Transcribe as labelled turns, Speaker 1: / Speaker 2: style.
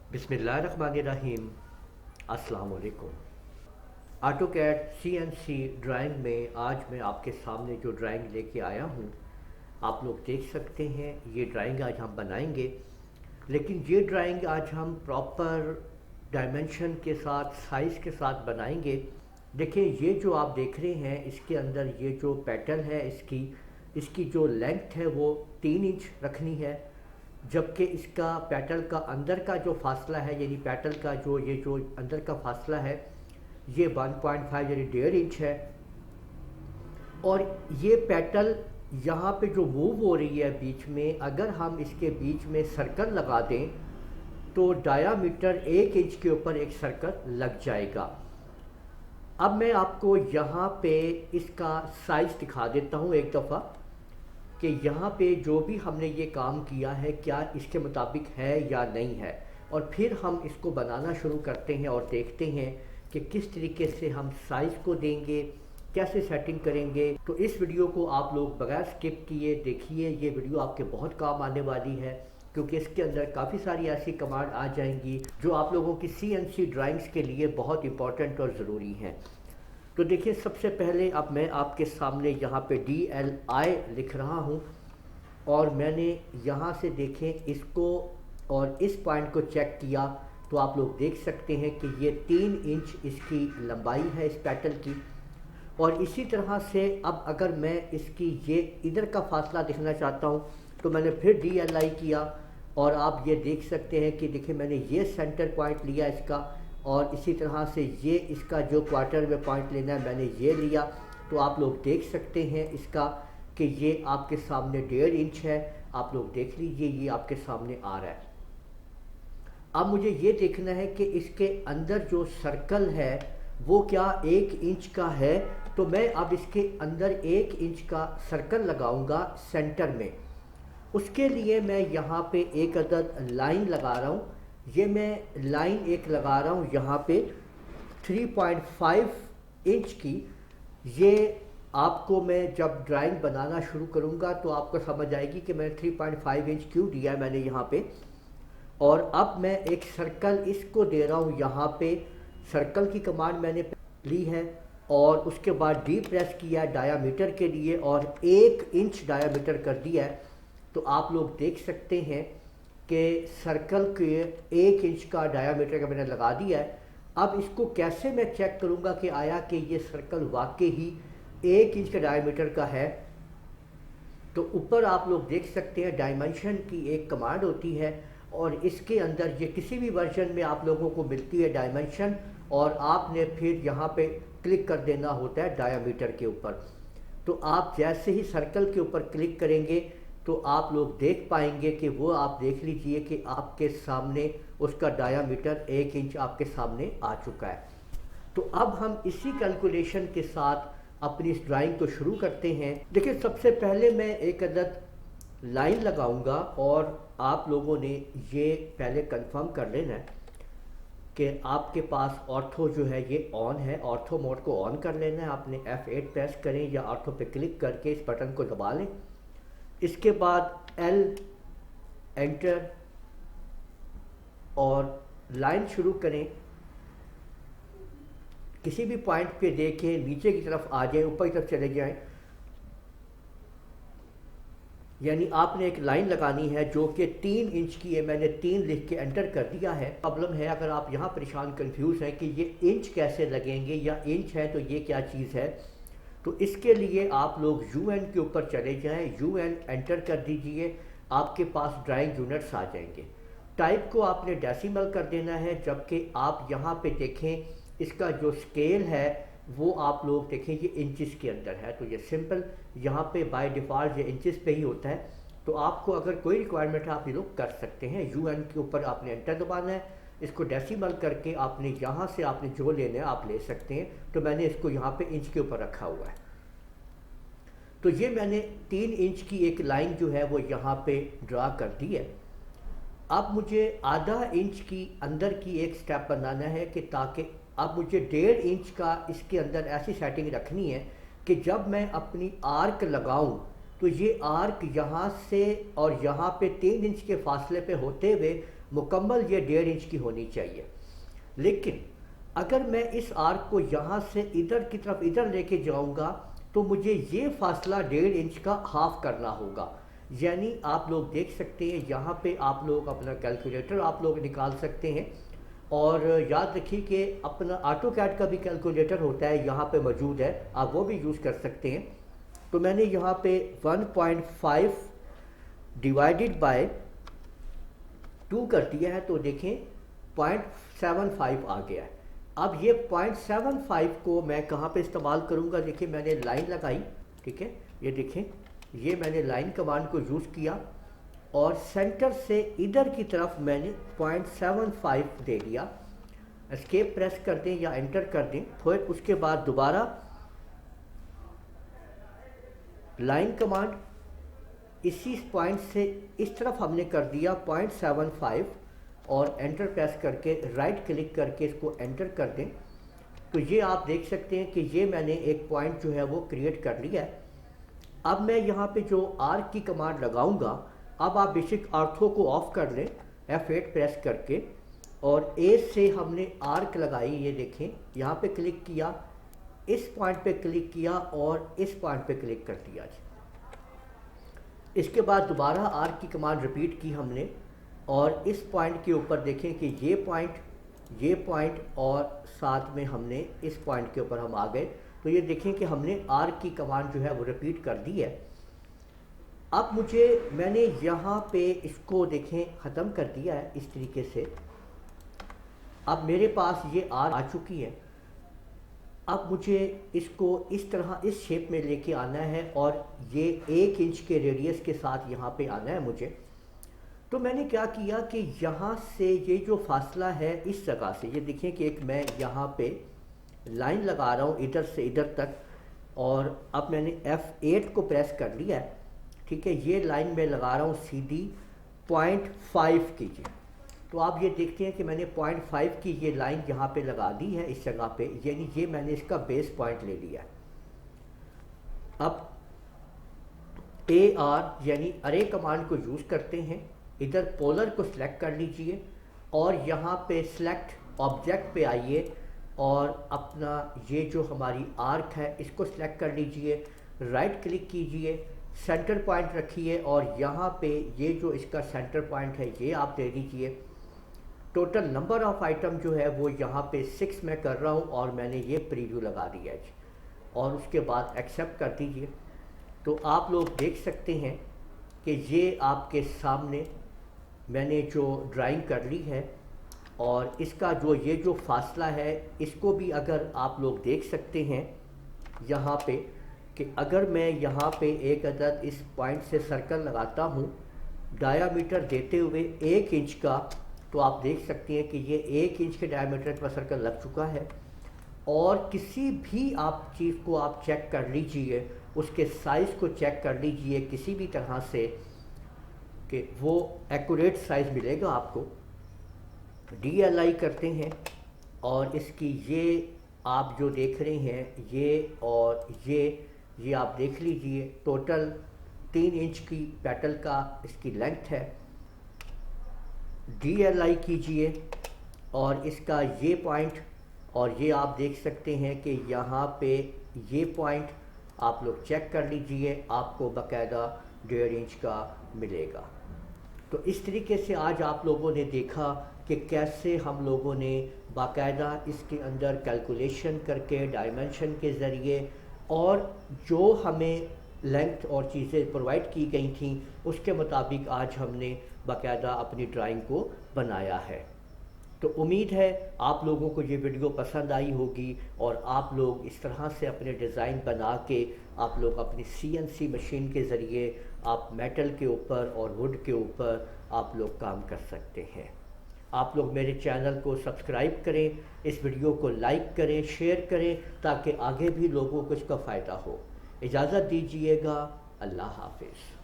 Speaker 1: बिस्मिल्लाहिर्रहमानिर्रहीम। अस्सलाम वालेकुम। ऑटोकैड CNC ड्राइंग में आज मैं आपके सामने जो ड्राइंग लेके आया हूँ, आप लोग देख सकते हैं। ये ड्राइंग आज हम बनाएंगे, लेकिन ये ड्राइंग आज हम प्रॉपर डायमेंशन के साथ, साइज़ के साथ बनाएंगे। देखिए, ये जो आप देख रहे हैं, इसके अंदर ये जो पैटर्न है, इसकी इसकी जो लेंथ है वो 3 इंच रखनी है, जबकि इसका पैटल का अंदर का जो फासला है, यानी पैटल का जो अंदर का फासला है, ये 1.5 यानी 1.5 इंच है। और ये पैटल यहाँ पे जो मूव हो रही है बीच में, अगर हम इसके बीच में सर्कल लगा दें तो डायामीटर 1 इंच के ऊपर एक सर्कल लग जाएगा। अब मैं आपको यहाँ पे इसका साइज़ दिखा देता हूँ एक दफ़ा, कि यहाँ पे जो भी हमने ये काम किया है क्या इसके मुताबिक है या नहीं है, और फिर हम इसको बनाना शुरू करते हैं और देखते हैं कि किस तरीके से हम साइज़ को देंगे, कैसे सेटिंग करेंगे। तो इस वीडियो को आप लोग बगैर स्किप किए देखिए। ये वीडियो आपके बहुत काम आने वाली है, क्योंकि इसके अंदर काफ़ी सारी ऐसी कमांड आ जाएंगी जो आप लोगों की CNC ड्राइंग्स के लिए बहुत इंपॉर्टेंट और ज़रूरी हैं। तो देखिए, सबसे पहले अब मैं आपके सामने यहाँ पे DLI लिख रहा हूँ, और मैंने यहाँ से देखें इसको और इस पॉइंट को चेक किया, तो आप लोग देख सकते हैं कि ये 3 इंच इसकी लंबाई है इस पैटल की। और इसी तरह से अब अगर मैं इसकी ये इधर का फासला देखना चाहता हूँ, तो मैंने फिर DLI किया, और आप ये देख सकते हैं कि देखिए मैंने ये सेंटर पॉइंट लिया इसका, और इसी तरह से ये इसका जो क्वार्टर में पॉइंट लेना है मैंने ये लिया। तो आप लोग देख सकते हैं इसका कि ये आपके सामने 1.5 इंच है। आप लोग देख लीजिए, ये आपके सामने आ रहा है। अब मुझे ये देखना है कि इसके अंदर जो सर्कल है वो क्या 1 इंच का है। तो मैं अब इसके अंदर 1 इंच का सर्कल लगाऊंगा सेंटर में। उसके लिए मैं यहाँ पे एक अदद लाइन लगा रहा हूँ। ये मैं लाइन एक लगा रहा हूँ यहाँ पे 3.5 इंच की। ये आपको मैं जब ड्राइंग बनाना शुरू करूँगा तो आपको समझ आएगी कि मैंने 3.5 इंच क्यों दिया है मैंने यहाँ पे। और अब मैं एक सर्कल इसको दे रहा हूँ यहाँ पे। सर्कल की कमांड मैंने ली है, और उसके बाद डी प्रेस किया है डायामीटर के लिए, और 1 इंच डायामीटर कर दिया है। तो आप लोग देख सकते हैं कि सर्कल के 1 इंच का डायामीटर का मैंने लगा दिया है। अब इसको कैसे मैं चेक करूँगा कि आया कि ये सर्कल वाकई ही 1 इंच का डायामीटर का है। तो ऊपर आप लोग देख सकते हैं डायमेंशन की एक कमांड होती है, और इसके अंदर ये किसी भी वर्जन में आप लोगों को मिलती है डायमेंशन, और आपने फिर यहाँ पे क्लिक कर देना होता है डायामीटर के ऊपर। तो आप जैसे ही सर्कल के ऊपर क्लिक करेंगे तो आप लोग देख पाएंगे कि वो आप देख लीजिए कि आपके सामने उसका डायामीटर 1 इंच आपके सामने आ चुका है। तो अब हम इसी कैलकुलेशन के साथ अपनी इस ड्राइंग को शुरू करते हैं। देखिए, सबसे पहले मैं एक अदद लाइन लगाऊंगा, और आप लोगों ने ये पहले कंफर्म कर लेना है कि आपके पास ऑर्थो जो है ये ऑन है। ऑर्थो मोड को ऑन कर लेना है आपने। F8 प्रेस करें या ऑर्थो पे क्लिक करके इस बटन को दबा लें। इसके बाद L एंटर, और लाइन शुरू करें। किसी भी पॉइंट पे देखें, नीचे की तरफ आ जाए, ऊपर की तरफ चले जाएं, यानी आपने एक लाइन लगानी है जो कि 3 इंच की है। मैंने 3 लिख के एंटर कर दिया है। प्रॉब्लम है, अगर आप यहाँ परेशान कंफ्यूज हैं कि ये इंच कैसे लगेंगे या इंच है तो ये क्या चीज़ है, तो इसके लिए आप लोग UN के ऊपर चले जाएं। UN एंटर कर दीजिए, आपके पास ड्राइंग यूनिट्स आ जाएंगे। टाइप को आपने डेसिमल कर देना है, जबकि आप यहाँ पे देखें इसका जो स्केल है वो आप लोग देखें ये इंचेस के अंदर है। तो ये सिंपल यहाँ पे बाय डिफ़ॉल्ट ये इंचेस पे ही होता है। तो आपको अगर कोई रिक्वायरमेंट है आप ये लोग कर सकते हैं। UN के ऊपर आपने एंटर दबाना है, इसको डेसिमल करके आपने यहाँ से आपने जो लेना है आप ले सकते हैं। तो मैंने इसको यहाँ पे इंच के ऊपर रखा हुआ है। तो ये मैंने 3 इंच की एक लाइन जो है वो यहाँ पे ड्रा कर दी है। अब मुझे आधा इंच की अंदर की एक स्टेप बनाना है, कि ताकि अब मुझे 1.5 इंच का इसके अंदर ऐसी सेटिंग रखनी है कि जब मैं अपनी आर्क लगाऊं तो ये आर्क यहाँ से और यहाँ पे 3 इंच के फासले पे होते हुए मुकम्मल ये 1.5 इंच की होनी चाहिए। लेकिन अगर मैं इस आर्क को यहाँ से इधर की तरफ इधर लेके जाऊँगा तो मुझे ये फासला 1.5 इंच का हाफ करना होगा। यानी आप लोग देख सकते हैं यहाँ पे आप लोग अपना कैलकुलेटर आप लोग निकाल सकते हैं, और याद रखिए कि अपना ऑटोकैड का भी कैलकुलेटर होता है यहाँ पे मौजूद है, आप वो भी यूज़ कर सकते हैं। तो मैंने यहाँ पे 1.5 डिवाइडेड बाय 2 कर दिया है, तो देखें 0.75 आ गया है। अब ये 0.75 को मैं कहाँ पे इस्तेमाल करूँगा, देखिए मैंने लाइन लगाई, ठीक है, ये देखें ये मैंने लाइन कमांड को यूज़ किया और सेंटर से इधर की तरफ मैंने 0.75 दे दिया। एस्केप प्रेस कर दें या एंटर कर दें, फिर उसके बाद दोबारा लाइन कमांड इसी पॉइंट से इस तरफ हमने कर दिया 0.75 और एंटर प्रेस करके राइट क्लिक करके इसको एंटर कर दें। तो ये आप देख सकते हैं कि ये मैंने एक पॉइंट जो है वो क्रिएट कर लिया है। अब मैं यहाँ पे जो आर्क की कमांड लगाऊंगा, अब आप बेसिक आर्थो को ऑफ कर लें F8 प्रेस करके, और ए से हमने आर्क लगाई, ये देखें यहाँ पे क्लिक किया, इस पॉइंट पे क्लिक किया और इस पॉइंट पे क्लिक कर दिया। इसके बाद दोबारा आर्क की कमांड रिपीट की हमने और इस पॉइंट के ऊपर देखें कि ये पॉइंट और साथ में हमने इस पॉइंट के ऊपर हम आ गए। तो ये देखें कि हमने आर्क की कमांड जो है वो रिपीट कर दी है। अब मैंने यहाँ पे इसको देखें ख़त्म कर दिया है इस तरीके से। अब मेरे पास ये आर्क आ चुकी है। अब मुझे इसको इस तरह इस शेप में लेके आना है और ये 1 इंच के रेडियस के साथ यहाँ पे आना है मुझे। तो मैंने क्या किया कि यहाँ से ये जो फासला है इस जगह से, ये देखिए कि एक मैं यहाँ पे लाइन लगा रहा हूँ इधर से इधर तक, और अब मैंने F8 को प्रेस कर लिया है, ठीक है। ये लाइन में लगा रहा हूँ सीधी 0.5 कीजिए। तो आप ये देखते हैं कि मैंने 0.5 की ये लाइन यहाँ पे लगा दी है इस जगह पे, यानी ये मैंने इसका बेस पॉइंट ले लिया है। अब AR यानी अरे कमांड को यूज़ करते हैं, इधर पोलर को सिलेक्ट कर लीजिए और यहाँ पे सिलेक्ट ऑब्जेक्ट पे आइए और अपना ये जो हमारी आर्क है इसको सिलेक्ट कर लीजिए, राइट क्लिक कीजिए, सेंटर पॉइंट रखिए और यहाँ पे ये जो इसका सेंटर पॉइंट है ये आप दे दीजिए। टोटल नंबर ऑफ आइटम जो है वो यहाँ पे 6 मैं कर रहा हूँ और मैंने ये प्रीव्यू लगा दिया है और उसके बाद एक्सेप्ट कर दीजिए। तो आप लोग देख सकते हैं कि ये आपके सामने मैंने जो ड्राइंग कर ली है और इसका ये जो फासला है इसको भी अगर आप लोग देख सकते हैं यहाँ पे कि अगर मैं यहाँ पे एक अदद इस पॉइंट से सर्कल लगाता हूँ डायामीटर देते हुए 1 इंच का, तो आप देख सकते हैं कि ये 1 इंच के डायामीटर पर सर्कल लग चुका है। और किसी भी आप चीज़ को आप चेक कर लीजिए, उसके साइज़ को चेक कर लीजिए किसी भी तरह से कि वो एक्यूरेट साइज़ मिलेगा आपको। DLI करते हैं और इसकी ये आप जो देख रहे हैं ये और ये आप देख लीजिए, टोटल 3 इंच की पेटल का इसकी लेंथ है। DLI कीजिए और इसका ये पॉइंट, और ये आप देख सकते हैं कि यहाँ पे ये पॉइंट आप लोग चेक कर लीजिए, आपको बाकायदा 1.5 इंच का मिलेगा। तो इस तरीके से आज आप लोगों ने देखा कि कैसे हम लोगों ने बाकायदा इसके अंदर कैलकुलेशन करके डायमेंशन के ज़रिए और जो हमें लेंथ और चीज़ें प्रोवाइड की गई थी उसके मुताबिक आज हमने बाकायदा अपनी ड्राइंग को बनाया है। तो उम्मीद है आप लोगों को ये वीडियो पसंद आई होगी और आप लोग इस तरह से अपने डिज़ाइन बना के आप लोग अपनी CNC मशीन के ज़रिए आप मेटल के ऊपर और वुड के ऊपर आप लोग काम कर सकते हैं। आप लोग मेरे चैनल को सब्सक्राइब करें, इस वीडियो को लाइक करें, शेयर करें ताकि आगे भी लोगों को इसका फ़ायदा हो। इजाज़त दीजिएगा, अल्लाह हाफिज़।